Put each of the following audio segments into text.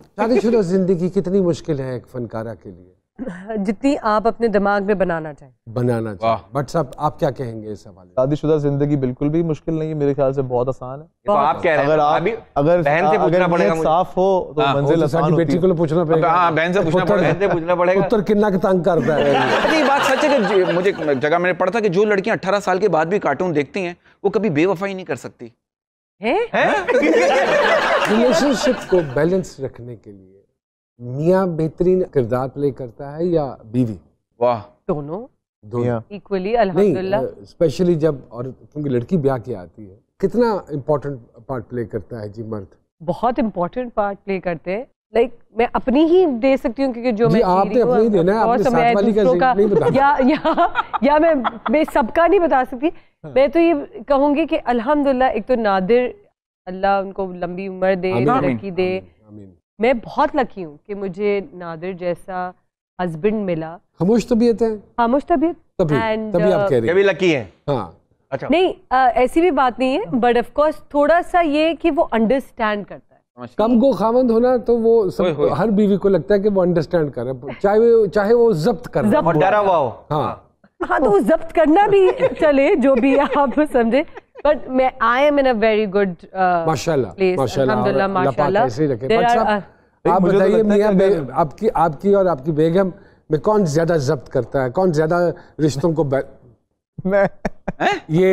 शादीशुदा जिंदगी कितनी मुश्किल है एक फनकारा के लिए? जितनी आप अपने दिमाग में बनाना चाहें। बनाना चाहिए। बट साहब आप क्या कहेंगे इस हवाले? शादीशुदा जिंदगी बिल्कुल भी मुश्किल नहीं है, मेरे ख्याल से बहुत आसान है। तो आप कह रहे हैं अगर बहन से पूछना पड़ेगा मुझे। साफ हो तो मंजिल आसान होती है। बेटी को पूछना पड़ेगा। हाँ, बहन से पूछना पड़ेगा। उत्तर कितना तंग करता है। ये बात सच है कि मुझे जगह मैंने पढ़ा था कि जो लड़कियां 18 साल के बाद भी कार्टून देखती हैं वो कभी बेवफाई नहीं कर सकती है? रिलेशनशिप को बैलेंस रखने के लिए मियाँ बेहतरीन किरदार प्ले करता है या बीवी? वाह, दोनों इक्वली अल्हम्दुलिल्लाह। स्पेशली जब और क्योंकि लड़की ब्याह की आती है, कितना इम्पोर्टेंट पार्ट प्ले करता है जी मर्द? बहुत इम्पोर्टेंट पार्ट प्ले करते हैं। लाइक मैं अपनी ही दे सकती हूँ क्योंकि जो मैं आपने अपनी देना है, आपने साथ वाली का नहीं बता या मैं सबका नहीं बता सकती। मैं तो ये कहूँगी कि अल्हम्दुलिल्लाह एक तो नादिर, अल्लाह उनको लंबी उम्र दे, तरक्की दे। मैं बहुत लकी हूँ कि मुझे नादिर जैसा हस्बैंड मिला। खामोश तबीयत है, खामोश तबीयत, तभी आप कह रही हैं। भी लकी है। हाँ अच्छा, नहीं ऐसी भी बात नहीं है, बट ऑफ कोर्स थोड़ा सा ये कि वो अंडरस्टैंड करता है। कम को खामंद होना तो वो सब हर बीवी को लगता है कि वो अंडरस्टैंड कर रहा है, चाहे वो जब्त कर रहा है, डरा हुआ हो। हाँ तो वो जब्त करना भी चले, जो भी आप समझे। बट मैं I am in a very good माशाल्लाह अल्हम्दुलिल्लाह माशाल्लाह। आप बताइए मियां, आपकी और आपकी बेगम में कौन ज्यादा जब्त करता है, कौन ज्यादा रिश्तों को मैं ये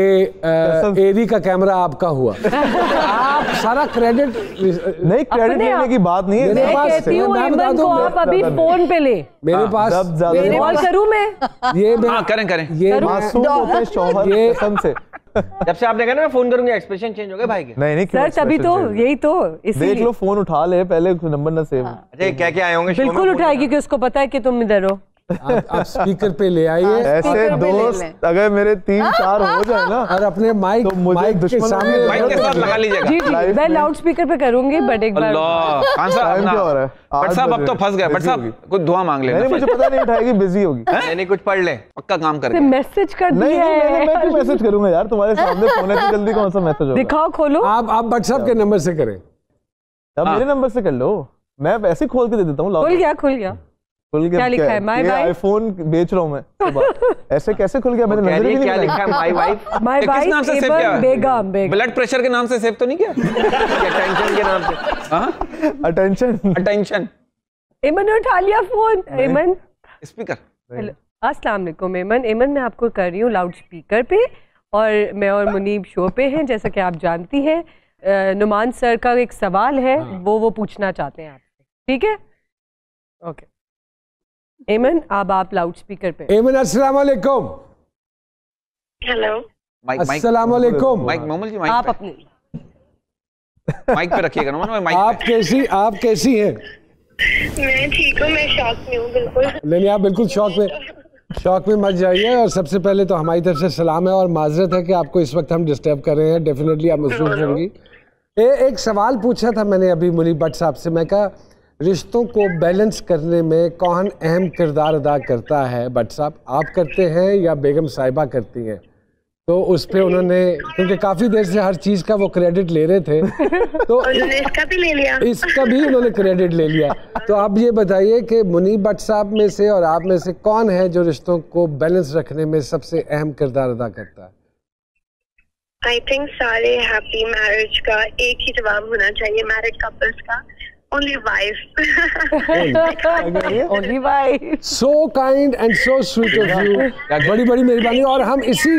एरी का कैमरा आपका हुआ। आप सारा क्रेडिट नहीं, क्रेडिट लेने की बात नहीं है। मैं कहती हूँ इमन को आप अभी फोन पे ले, मेरे पास कॉल करूँ मैं? ये करें ये मासूम होते हैं शौहर कसम से। जब से आपने कहा ना मैं फोन करूंगा, एक्सप्रेशन चेंज हो गए भाई के। नहीं सर तभी तो यही तो देख लो, फोन उठा ले पहले, नंबर ना सेव। अच्छा क्या क्या आए होंगे? बिल्कुल उठाएगी कि उसको पता है कि तुम इधर हो। आप स्पीकर पे ले आइए। ऐसे दोस्त अगर मेरे 3-4 हो जाए ना, और अपने माइक के सामने माइक के साथ लगा लीजिएगा। जी मैं लाउड स्पीकर पे करूंगी, बट एक बार बट साहब अब तो फंस गए। बट साहब कुछ दुआ मांग लेना। मुझे पता नहीं उठाएगी, बिजी होगी। नहीं कुछ पढ़ ले, पक्का काम करके मैसेज कर दिया है। मैं क्यों मैसेज करूंगा यार, तुम्हारे सामने फोन है तो जल्दी कौन सा मैसेज होगा? दिखाओ, खोलो। आप व्हाट्सएप के नंबर से करें। अब मेरे नंबर से कर लो, मैं वैसे खोल के दे देता हूँ। खुल गया। क्या लिखा है? My wife. आईफोन बेच रहा हूँ मैं। ऐसे कैसे खुल गया? मैंने नजर ही नहीं क्या लिखा है? My wife. My wife Begum. Blood pressure के नाम से सेव तो नहीं किया? टेंशन के नाम से? हाँ, अटेंशन। इमन ने उठा लिया फोन। इमन स्पीकर। अस्सलाम वालेकुम इमन। मैं आपको कर रही हूँ लाउड स्पीकर पे, और मैं और मुनीब शो पे हैं, जैसा कि आप जानती हैं। नुमान सर का एक सवाल है, वो पूछना चाहते हैं आपसे, ठीक है? ओके एमन, आप लाउड स्पीकर पे। एमन अस्सलाम वालेकुम। हेलो अस्सलाम वालेकुम। माइक मोमल जी, माइक आप अपनी माइक पे रखिएगा ना। माइक आप कैसी हैं? मैं ठीक हूँ, मैं शॉक में हूँ बिल्कुल। नहीं आप बिल्कुल शॉक में मत जाइए। और सबसे पहले तो हमारी तरफ से सलाम है और माजरत है कि आपको इस वक्त हम डिस्टर्ब कर रहे हैं। डेफिनेटली आप महसूस होंगी। एक सवाल पूछा था मैंने अभी मुनीब भट्ट साहब से, मैं कहा रिश्तों को बैलेंस करने में कौन अहम किरदार अदा करता है? भट्ट साहब आप करते हैं या बेगम साहिबा करती हैं? तो उस पे उन्होंने, क्योंकि काफी देर से हर चीज का वो क्रेडिट ले रहे थे, तो इसका भी ले लिया, इसका भी उन्होंने क्रेडिट ले लिया। तो आप ये बताइए कि मुनीब भट्ट साहब में से और आप में से कौन है जो रिश्तों को बैलेंस रखने में सबसे अहम किरदार अदा करता है? आई थिंक सारे हैप्पी मैरिज का एक ही जवाब होना चाहिए, मैरिड कपल्स का, only wife। only wife। So kind and so sweet of you। बड़ी मेहरबानी। और हम इसी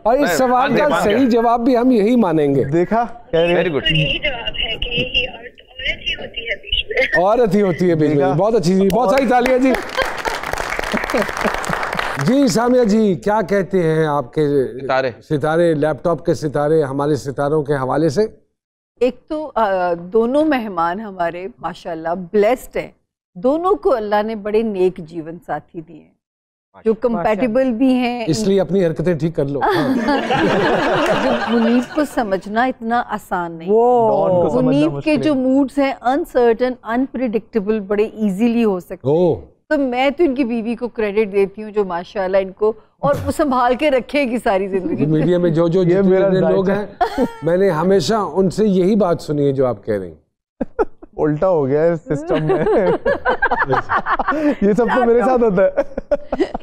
और इस सवाल का सही जवाब भी हम यही मानेंगे। देखा, वेरी गुड। यही जवाब है कि यही औरत ही होती है बीच में। औरत ही होती है बीच में। बहुत अच्छी जी, बहुत सारी तालियां जी। जी सामिया जी, क्या कहते हैं आपके सितारे, लैपटॉप के सितारे, हमारे सितारों के हवाले से? एक तो दोनों मेहमान हमारे माशाल्लाह ब्लेस्ड हैं। दोनों को अल्लाह ने बड़े नेक जीवन साथी दिए हैं, जो कंपैटिबल भी हैं। इसलिए अपनी हरकतें ठीक कर लो। मुनीब को समझना इतना आसान नहीं। मुनीब के जो मूड्स हैं अनसर्टन, अनप्रिडिक्टेबल, बड़े इजीली हो सकते हैं। तो मैं तो इनकी बीवी को क्रेडिट देती हूँ जो माशाल्लाह इनको और संभाल के रखेगी सारी जिंदगी। मीडिया में जो लोग हैं, मैंने हमेशा उनसे यही बात सुनी है जो आप कह रही हैं। उल्टा हो गया है सिस्टम में। ये सब तो मेरे साथ होता है।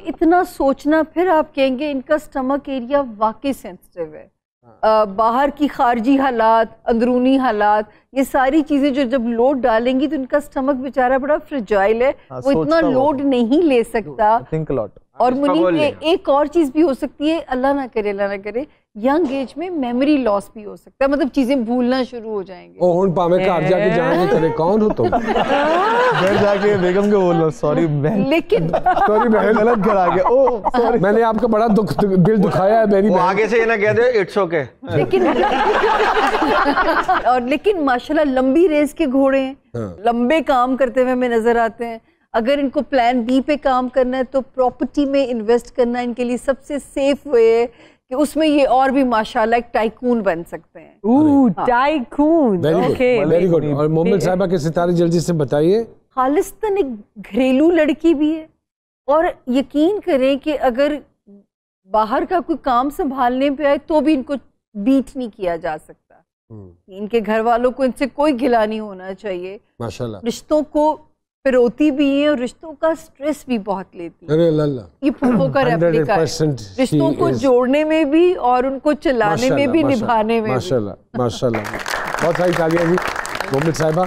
इतना सोचना, फिर आप कहेंगे इनका स्टमक एरिया वाकई सेंसिटिव है। बाहर की खारजी हालात, अंदरूनी हालात, ये सारी चीजें जो जब लोड डालेंगी तो इनका स्टमक बेचारा बड़ा फ्रेजाइल है, वो इतना लोड नहीं ले सकता। Think lot. और मुनीब एक और चीज भी हो सकती है, अल्लाह ना करे, यंग एज में मेमोरी लॉस भी हो सकता है, मतलब चीजें भूलना शुरू हो जाएंगे। ओ हुन पावे घर जाके जाने करे कौन हो तुम? घर जाके बेगम को बोल लो सॉरी बहन, लेकिन सॉरी बहन गलत घर आ गया, ओ सॉरी मैंने आपका बड़ा दिल दुखाया है मेरी। आगे से ये ना कह दे इट्स ओके। लेकिन माशाल्लाह लंबी रेस के घोड़े हैं, लंबे काम करते हुए हमें नजर आते हैं। अगर इनको प्लान बी पे काम करना है तो प्रॉपर्टी में इन्वेस्ट करना इनके लिए सबसे सेफ वे है कि उसमें ये और भी माशाल्लाह एक टाइकून बन सकते हैं। Tycoon, very good. और मोहम्मद साहिबा के सितारे जल्दी से बताइए। खालिस्तान एक घरेलू लड़की भी है, और यकीन करें कि अगर बाहर का कोई काम संभालने पे आए तो भी इनको बीट नहीं किया जा सकता। इनके घर वालों को इनसे कोई गिला नहीं होना चाहिए। माशाल्लाह रिश्तों को फिरौती भी है और रिश्तों का स्ट्रेस भी बहुत लेती है। अरे अल्लाह, ये फूफो का रेप्लिका है, रिश्तों को जोड़ने में भी और उनको चलाने में भी, निभाने में भी। माशाल्लाह माशाल्लाह, बहुत सारी तालियां जी। मोहम्मद साहिबा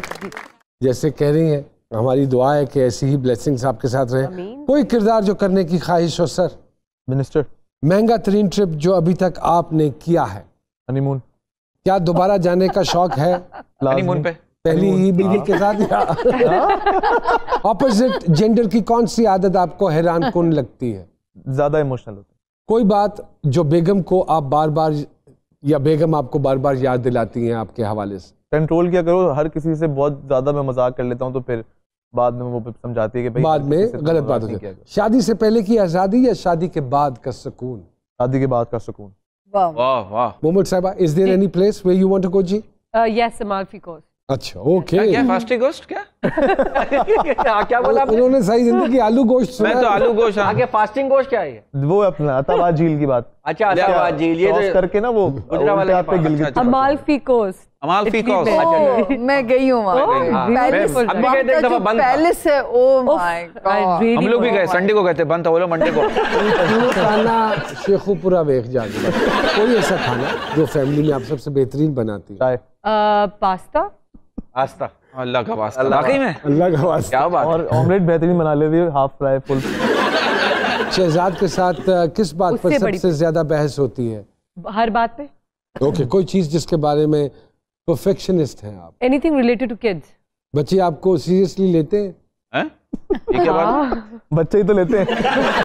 जैसे कह रही हैं, हमारी दुआ है कि ऐसी ही ब्लेसिंग्स आपके साथ रहे। कोई किरदार जो करने की ख्वाहिश हो सर? मिनिस्टर। महंगा तरीन ट्रिप जो अभी तक आपने किया है? हनीमून। क्या दोबारा जाने का शौक है? हनीमून पे पहली ही बीवी के साथ या ऑपोजिट जेंडर की कौन सी आदत आपको हैरान कुन लगती है? ज्यादा इमोशनल होता है। कोई बात जो बेगम को आप बार बार या बेगम आपको बार बार याद दिलाती हैं आपके हवाले से? कंट्रोल किया करो, हर किसी से बहुत ज्यादा मैं मजाक कर लेता हूँ तो फिर बाद में वो समझाती है कि भाई बाद में गलत बात होती है। शादी से पहले की आजादी या शादी के बाद का सुकून? शादी के बाद का सुकून। वाह वाह। Mohammad Sahiba, is there any place where you want to go जी? Yes, Amalfi coast. अच्छा ओके। क्या फास्टी गोश्त क्या? क्या बोला आपने? उन्होंने सही जिंदगी आलू गोश्त सुना। मैं तो आलू गोश्त। आगे फास्टिंग गोश्त क्या है? वो अपना अताबाद झील की बात। अच्छा अताबाद झील, ये क्रॉस करके ना वो गुजरावाला उल्टे पे Gilgit. Amalfi coast. Amalfi coast. Oh, मैं गई हूँ वहाँ। पैलेस, हम भी गए थे एक दफा, बंद था। पैलेस है। ओह माय गॉड, हम लोग भी गए, संडे को गए थे, बंद था, बोलो मंडे को। खाना शेखुपुरा वेख जाके कोई ऐसा खाना जो फैमिली में आप सबसे बेहतरीन बनाती है? पास्ता। आस्था। अल्लाह का वास्ता, वाकई में अल्लाह का वास्ता। क्या बात। और ऑमलेट बेहतरीन बना लेती है, हाफ फ्राई फुल। शहजाद के साथ किस बात पर सबसे ज्यादा बहस होती है? हर बात पे। ओके, कोई चीज जिसके बारे में परफेक्शनिस्ट हैं आप? Anything related to kids. बच्चे आपको सीरियसली लेते हैं? ये क्या बात? बच्चे ही तो लेते हैं।